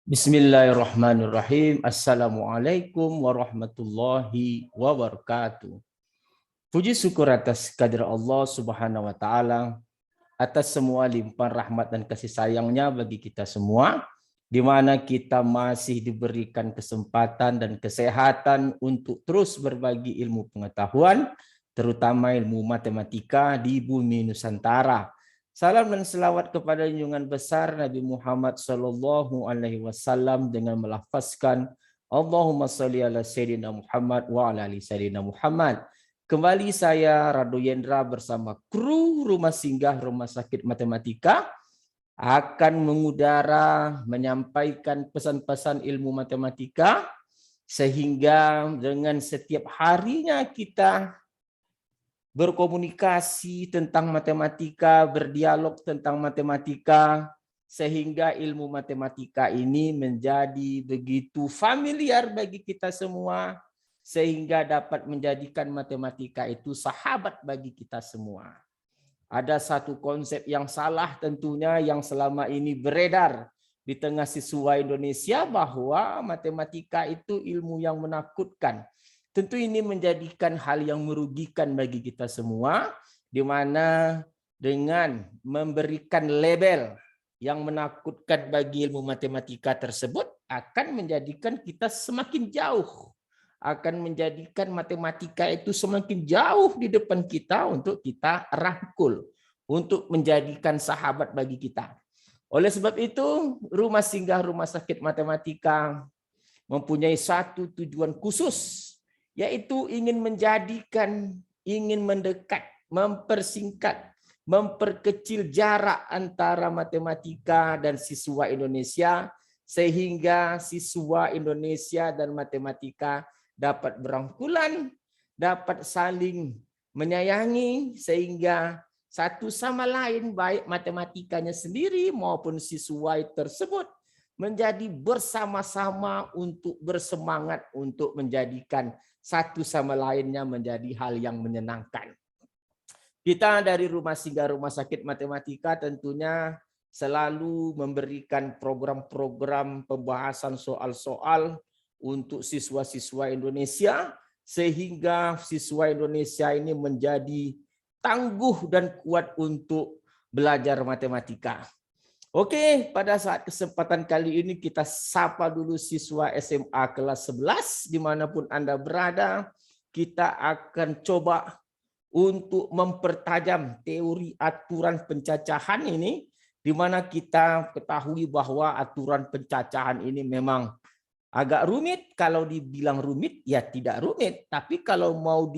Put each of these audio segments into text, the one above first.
Bismillahirrahmanirrahim. Assalamualaikum warahmatullahi wabarakatuh. Puji syukur atas kehadirat Allah Subhanahu wa taala atas semua limpahan rahmat dan kasih sayangnya bagi kita semua, di mana kita masih diberikan kesempatan dan kesehatan untuk terus berbagi ilmu pengetahuan, terutama ilmu matematika di bumi Nusantara. Salam dan selawat kepada junjungan besar Nabi Muhammad Sallallahu Alaihi Wasallam dengan melafazkan Allahumma salli ala Sayyidina Muhammad wa ala ali Sayyidina Muhammad. Kembali saya Rado Yendra bersama kru Rumah Singgah Rumah Sakit Matematika akan mengudara menyampaikan pesan-pesan ilmu matematika sehingga dengan setiap harinya kita berkomunikasi tentang matematika, berdialog tentang matematika, sehingga ilmu matematika ini menjadi begitu familiar bagi kita semua, sehingga dapat menjadikan matematika itu sahabat bagi kita semua. Ada satu konsep yang salah tentunya yang selama ini beredar di tengah siswa Indonesia bahwa matematika itu ilmu yang menakutkan. Tentu ini menjadikan hal yang merugikan bagi kita semua, di mana dengan memberikan label yang menakutkan bagi ilmu matematika tersebut akan menjadikan kita semakin jauh, akan menjadikan matematika itu semakin jauh di depan kita untuk kita rangkul, untuk menjadikan sahabat bagi kita. Oleh sebab itu, Rumah Singgah Rumah Sakit Matematika mempunyai satu tujuan khusus, yaitu ingin menjadikan, ingin mendekat, mempersingkat, memperkecil jarak antara matematika dan siswa Indonesia, sehingga siswa Indonesia dan matematika dapat berangkulan, dapat saling menyayangi, sehingga satu sama lain, baik matematikanya sendiri maupun siswa tersebut, menjadi bersama-sama untuk bersemangat untuk menjadikan satu sama lainnya menjadi hal yang menyenangkan. Kita dari Rumah Singgah Rumah Sakit Matematika tentunya selalu memberikan program-program pembahasan soal-soal untuk siswa-siswa Indonesia, sehingga siswa Indonesia ini menjadi tangguh dan kuat untuk belajar matematika. Oke, pada saat kesempatan kali ini kita sapa dulu siswa SMA kelas 11 dimanapun Anda berada. Kita akan coba untuk mempertajam teori aturan pencacahan ini, di mana kita ketahui bahwa aturan pencacahan ini memang agak rumit. Kalau dibilang rumit, ya tidak rumit. Tapi kalau mau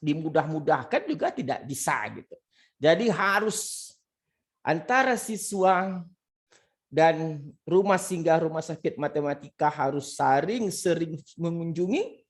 dimudah-mudahkan juga tidak bisa gitu. Jadi harus antara siswa dan Rumah Singgah Rumah Sakit Matematika harus sering mengunjungi.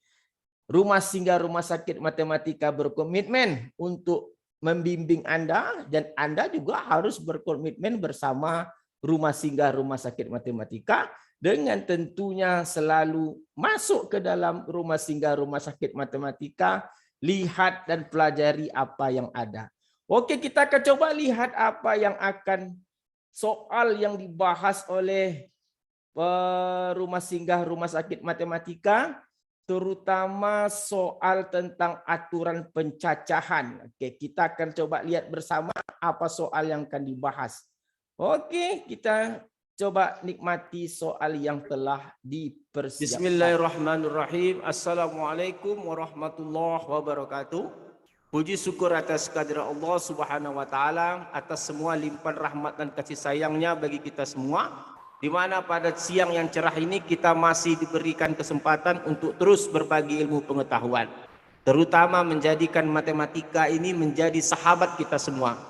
Rumah Singgah Rumah Sakit Matematika berkomitmen untuk membimbing Anda, dan Anda juga harus berkomitmen bersama Rumah Singgah Rumah Sakit Matematika dengan tentunya selalu masuk ke dalam Rumah Singgah Rumah Sakit Matematika, lihat dan pelajari apa yang ada. Oke, kita akan coba lihat apa yang akan soal yang dibahas oleh Rumah Singgah Rumah Sakit Matematika, terutama soal tentang aturan pencacahan. Oke, kita akan coba lihat bersama apa soal yang akan dibahas. Oke, kita coba nikmati soal yang telah dipersiapkan. Bismillahirrahmanirrahim. Assalamualaikum warahmatullahi wabarakatuh. Puji syukur atas kehadirat Allah Subhanahu wa taala atas semua limpahan rahmat dan kasih sayangnya bagi kita semua, di mana pada siang yang cerah ini kita masih diberikan kesempatan untuk terus berbagi ilmu pengetahuan, terutama menjadikan matematika ini menjadi sahabat kita semua.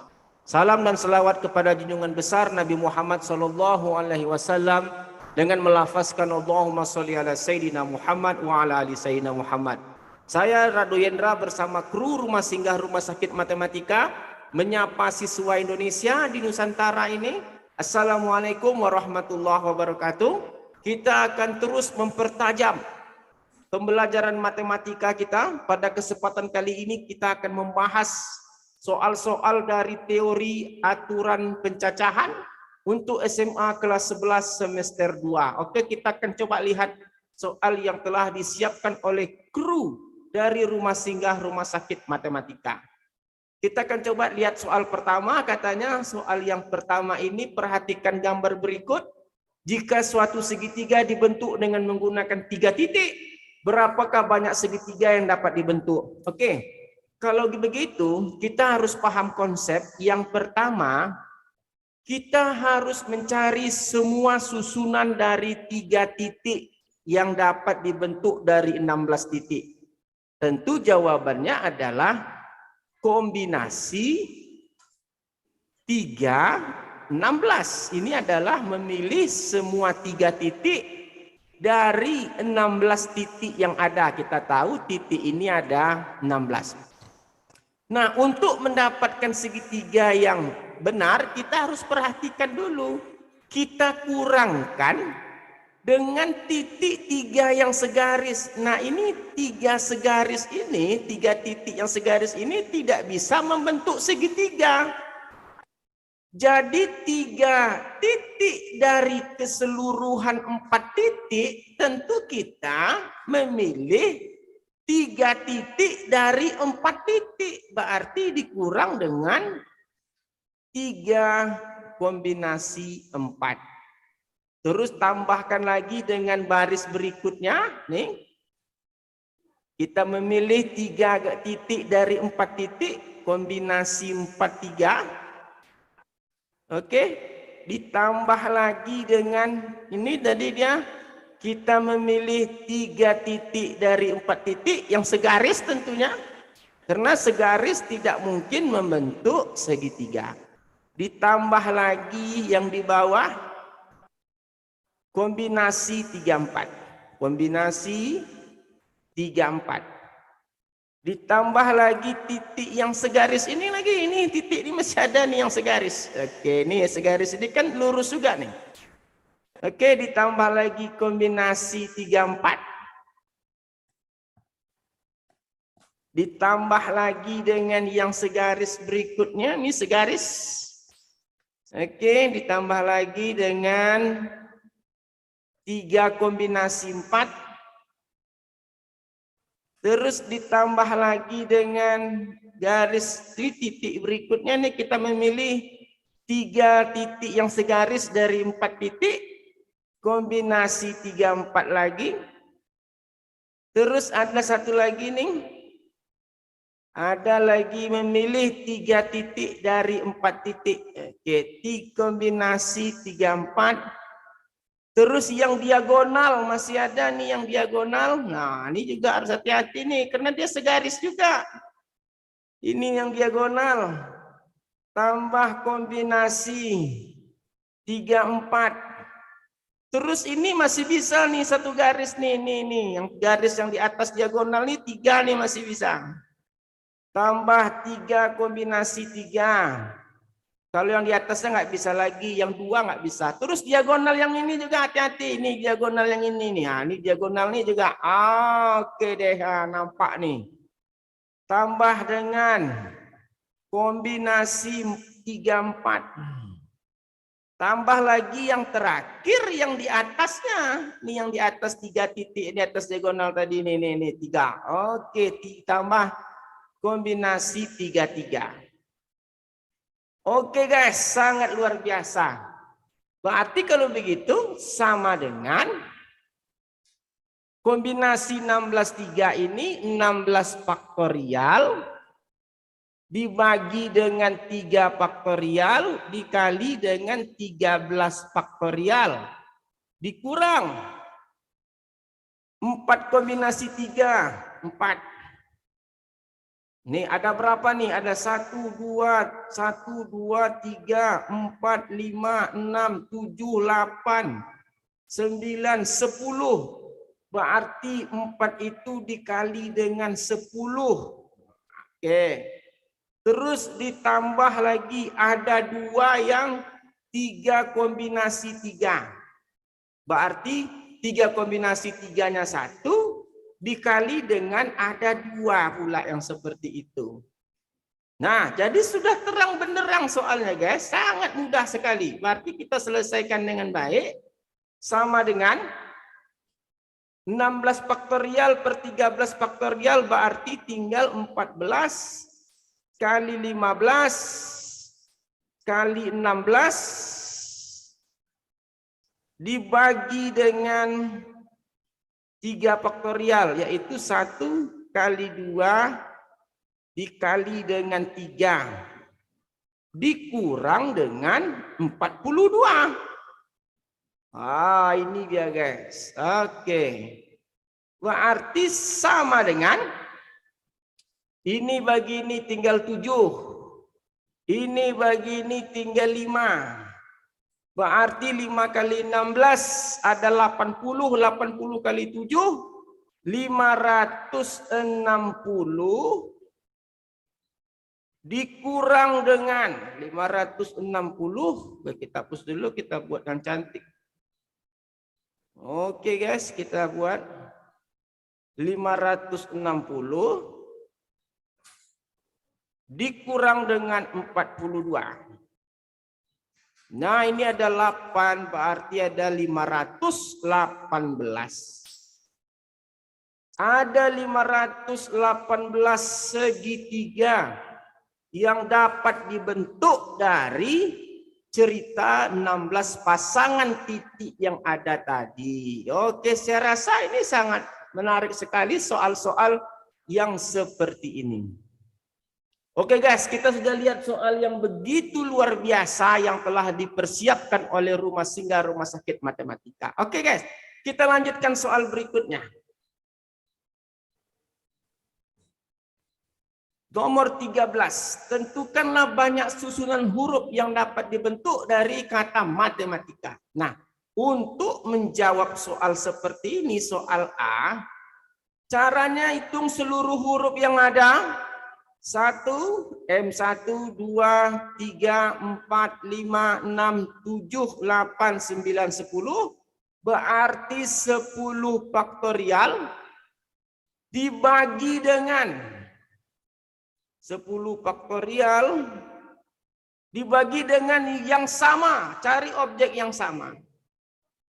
Salam dan selawat kepada junjungan besar Nabi Muhammad Sallallahu Alaihi Wasallam dengan melafazkan Allahumma sholli ala Sayyidina Muhammad wa ala ali Sayyidina Muhammad. Saya Rado Yendra bersama kru Rumah Singgah Rumah Sakit Matematika menyapa siswa Indonesia di Nusantara ini. Assalamualaikum warahmatullahi wabarakatuh. Kita akan terus mempertajam pembelajaran matematika kita. Pada kesempatan kali ini kita akan membahas soal-soal dari teori aturan pencacahan untuk SMA kelas 11 semester 2. Oke, kita akan coba lihat soal yang telah disiapkan oleh kru dari Rumah Singgah Rumah Sakit Matematika. Kita akan coba lihat soal pertama. Katanya soal yang pertama ini, perhatikan gambar berikut. Jika suatu segitiga dibentuk dengan menggunakan 3 titik, berapakah banyak segitiga yang dapat dibentuk? Oke, kalau begitu kita harus paham konsep. Yang pertama, kita harus mencari semua susunan dari 3 titik yang dapat dibentuk dari 16 titik. Tentu jawabannya adalah kombinasi 3, 16. Ini adalah memilih semua 3 titik dari 16 titik yang ada. Kita tahu titik ini ada 16. Nah, untuk mendapatkan segitiga yang benar, kita harus perhatikan dulu. Kita kurangkan dengan titik 3 yang segaris. Nah, ini 3 segaris ini, 3 titik yang segaris ini tidak bisa membentuk segitiga. Jadi 3 titik dari keseluruhan 4 titik, tentu kita memilih 3 titik dari 4 titik. Berarti dikurang dengan 3 kombinasi 4. Terus tambahkan lagi dengan baris berikutnya. Nih, kita memilih 3 titik dari 4 titik, kombinasi 4, 3. Oke, ditambah lagi dengan ini tadi dia, kita memilih 3 titik dari 4 titik yang segaris tentunya. Karena segaris tidak mungkin membentuk segitiga. Ditambah lagi yang di bawah, kombinasi 3, 4. Kombinasi 3, 4. Ditambah lagi titik yang segaris ini lagi. Ini titik ini masih ada nih yang segaris. Oke, ini segaris ini kan lurus juga nih. Oke, ditambah lagi kombinasi 3, 4. Ditambah lagi dengan yang segaris berikutnya. Ini segaris. Oke, ditambah lagi dengan 3 kombinasi 4. Terus ditambah lagi dengan garis titik berikutnya nih, kita memilih 3 titik yang segaris dari 4 titik, kombinasi 3, 4 lagi. Terus ada satu lagi nih, ada lagi memilih 3 titik dari 4 titik. Oke, kombinasi 3, 4. Terus yang diagonal masih ada nih yang diagonal. Nah, ini juga harus hati-hati nih karena dia segaris juga. Ini yang diagonal. Tambah kombinasi 3, 4. Terus ini masih bisa nih satu garis nih, nih yang garis yang di atas diagonal nih 3 nih masih bisa. Tambah 3 kombinasi 3. Kalau yang di atasnya nggak bisa lagi, yang 2 nggak bisa. Terus diagonal yang ini juga hati-hati. Ini diagonal yang ini nih. Nah, ini diagonal nih juga. Oke deh, nampak nih. Tambah dengan kombinasi 3, 4. Tambah lagi yang terakhir yang di atasnya. Nih yang di atas 3 titik. Di atas diagonal tadi nih 3. Oke, tambah kombinasi 3, 3. Oke guys, sangat luar biasa. Berarti kalau begitu sama dengan kombinasi 16, 3 ini 16 faktorial dibagi dengan 3 faktorial dikali dengan 13 faktorial. Dikurang 4 kombinasi 3, 4. Nih ada berapa nih? Ada 1, 2, 3, 4, 5, 6, 7, 8, 9, 10. Berarti 4 itu dikali dengan 10. Oke. Terus ditambah lagi ada 2 yang 3 kombinasi 3. Berarti 3 kombinasi 3-nya 1. Dikali dengan ada 2 pula yang seperti itu. Nah, jadi sudah terang benderang soalnya guys. Sangat mudah sekali. Berarti kita selesaikan dengan baik. Sama dengan 16 faktorial per 13 faktorial berarti tinggal 14 kali 15 kali 16 dibagi dengan 3 faktorial, yaitu 1 kali 2 dikali dengan 3 dikurang dengan 42. Ini dia guys. Oke. Berarti sama dengan ini bagi ini tinggal 7. Ini bagi ini tinggal 5. Berarti 5 kali 16 ada 80. 80 kali 7 560 dikurang dengan 560. Kita hapus dulu, kita buat yang cantik. Oke guys, kita buat 560 dikurang dengan 42. Nah, ini ada 8, berarti ada 518. Ada 518 segitiga yang dapat dibentuk dari cerita 16 pasangan titik yang ada tadi. Oke, saya rasa ini sangat menarik sekali soal-soal yang seperti ini. Oke guys, kita sudah lihat soal yang begitu luar biasa yang telah dipersiapkan oleh Rumah Singgah Rumah Sakit Matematika. Oke guys, kita lanjutkan soal berikutnya. Nomor 13, tentukanlah banyak susunan huruf yang dapat dibentuk dari kata matematika. Nah, untuk menjawab soal seperti ini, soal A, caranya hitung seluruh huruf yang ada. 1, M1, 2, 3, 4, 5, 6, 7, 8, 9, 10. Berarti 10 faktorial dibagi dengan 10 faktorial dibagi dengan yang sama. Cari objek yang sama.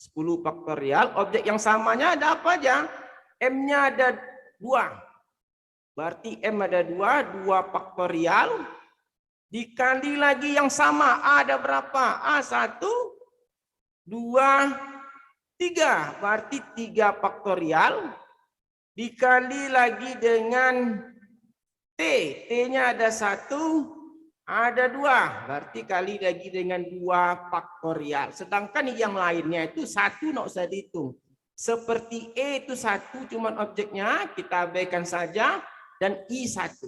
10 faktorial, objek yang samanya ada apa aja? M-nya ada 2. Berarti M ada 2, 2 faktorial. Dikali lagi yang sama. A ada berapa? A 1, 2, 3. Berarti 3 faktorial. Dikali lagi dengan T. T-nya ada 1, ada 2. Berarti kali lagi dengan 2 faktorial. Sedangkan yang lainnya itu 1 nggak usah dihitung. Seperti E itu 1, cuman objeknya kita abaikan saja. Dan I1.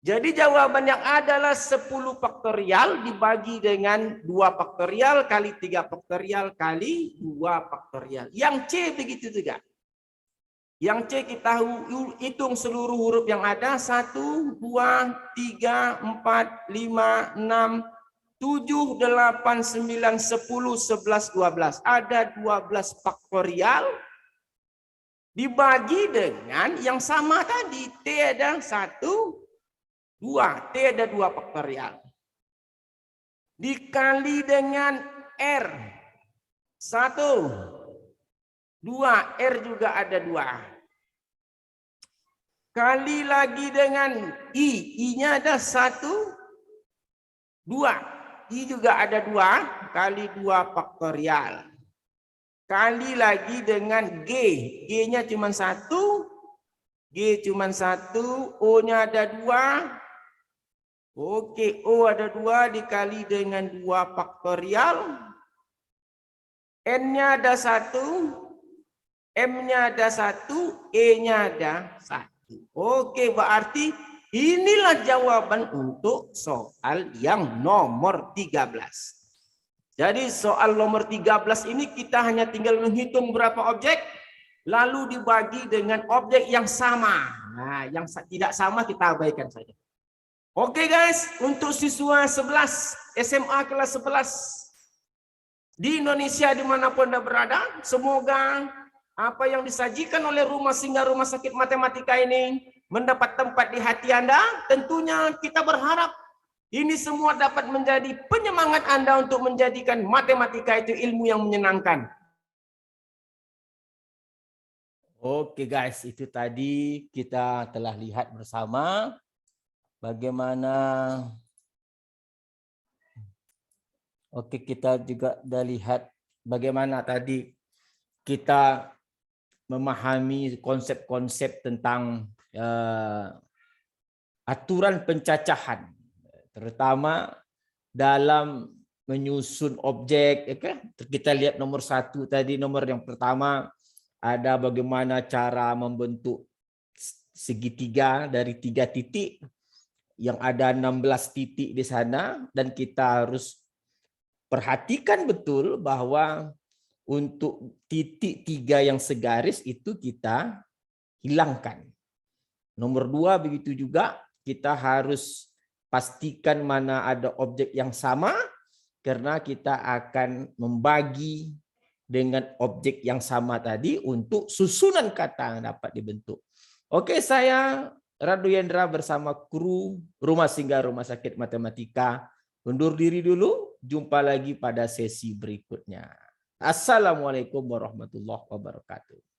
Jadi jawaban yang adalah 10 faktorial dibagi dengan 2 faktorial kali 3 faktorial kali 2 faktorial. Yang C begitu juga. Yang C kita hitung seluruh huruf yang ada. 1, 2, 3, 4, 5, 6, 7, 8, 9, 10, 11, 12. Ada 12 faktorial dibagi dengan yang sama tadi. T ada 1, 2. T ada 2 faktorial. Dikali dengan R. 1, 2. R juga ada 2. Kali lagi dengan I. I-nya ada 1, 2. I juga ada 2. Kali 2 faktorial. Kali lagi dengan G. G-nya cuma 1. G cuma 1. O-nya ada 2. Oke, O ada 2 dikali dengan 2 faktorial. N-nya ada 1. M-nya ada 1. E-nya ada 1. Oke, berarti inilah jawaban untuk soal yang nomor 13. Jadi soal nomor 13 ini kita hanya tinggal menghitung berapa objek, lalu dibagi dengan objek yang sama. Nah, yang tidak sama kita abaikan saja. Oke guys, untuk siswa 11, SMA kelas 11, di Indonesia dimanapun Anda berada, semoga Apa yang disajikan oleh rumah singgah rumah sakit matematika ini mendapat tempat di hati Anda, tentunya kita berharap ini semua dapat menjadi penyemangat Anda untuk menjadikan matematika itu ilmu yang menyenangkan. Oke guys, itu tadi kita telah lihat bersama bagaimana. Oke, kita juga sudah lihat bagaimana tadi kita memahami konsep-konsep tentang aturan pencacahan, terutama dalam menyusun objek. Kita lihat nomor 1 tadi, nomor yang pertama ada bagaimana cara membentuk segitiga dari 3 titik, yang ada 16 titik di sana, dan kita harus perhatikan betul bahwa untuk titik 3 yang segaris itu kita hilangkan. Nomor 2 begitu juga, kita harus pastikan mana ada objek yang sama, karena kita akan membagi dengan objek yang sama tadi untuk susunan kata yang dapat dibentuk. Oke, saya Radu Yendra bersama kru Rumah Singgah Rumah Sakit Matematika undur diri dulu. Jumpa lagi pada sesi berikutnya. Assalamualaikum warahmatullahi wabarakatuh.